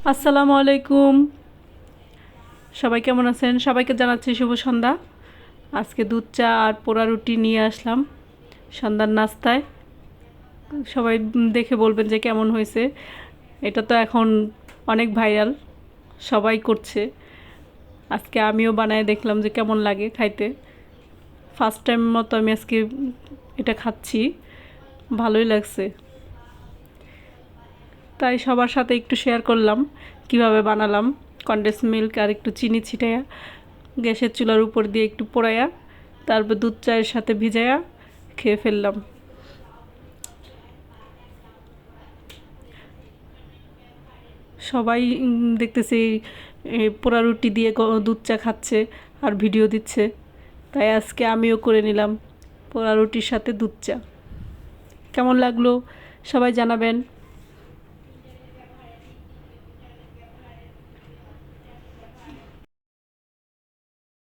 আসসালামু আলাইকুম। সবাই কেমন আছেন? সবাইকে জানাচ্ছি শুভ সন্ধ্যা। আজকে দুধ চা আর পোড়া রুটি নিয়ে আসলাম সন্ধ্যার নাস্তায়। সবাই দেখে বলবেন যে কেমন হয়েছে। এটা তো এখন অনেক ভাইরাল, সবাই করছে। আজকে আমিও বানায় দেখলাম যে কেমন লাগে খাইতে। ফার্স্ট টাইম মতো আমি আজকে এটা খাচ্ছি, ভালোই লাগছে। তাই সবার সাথে একটু শেয়ার করলাম কিভাবে বানালাম। কনডেন্স মিল্ক আর একটু চিনি ছিটাইয়া গ্যাসের চুলার উপর দিয়ে একটু পোড়াইয়া তারপর দুধ চায়ের সাথে ভিজাইয়া খেয়ে ফেললাম। সবাই দেখতেছি পোড়া রুটি দিয়ে দুধ চা খাচ্ছে আর ভিডিও দিচ্ছে। তাই আজকে আমিও করে নিলাম পোড়া রুটির সাথে দুধ চা। কেমন লাগলো সবাই জানাবেন।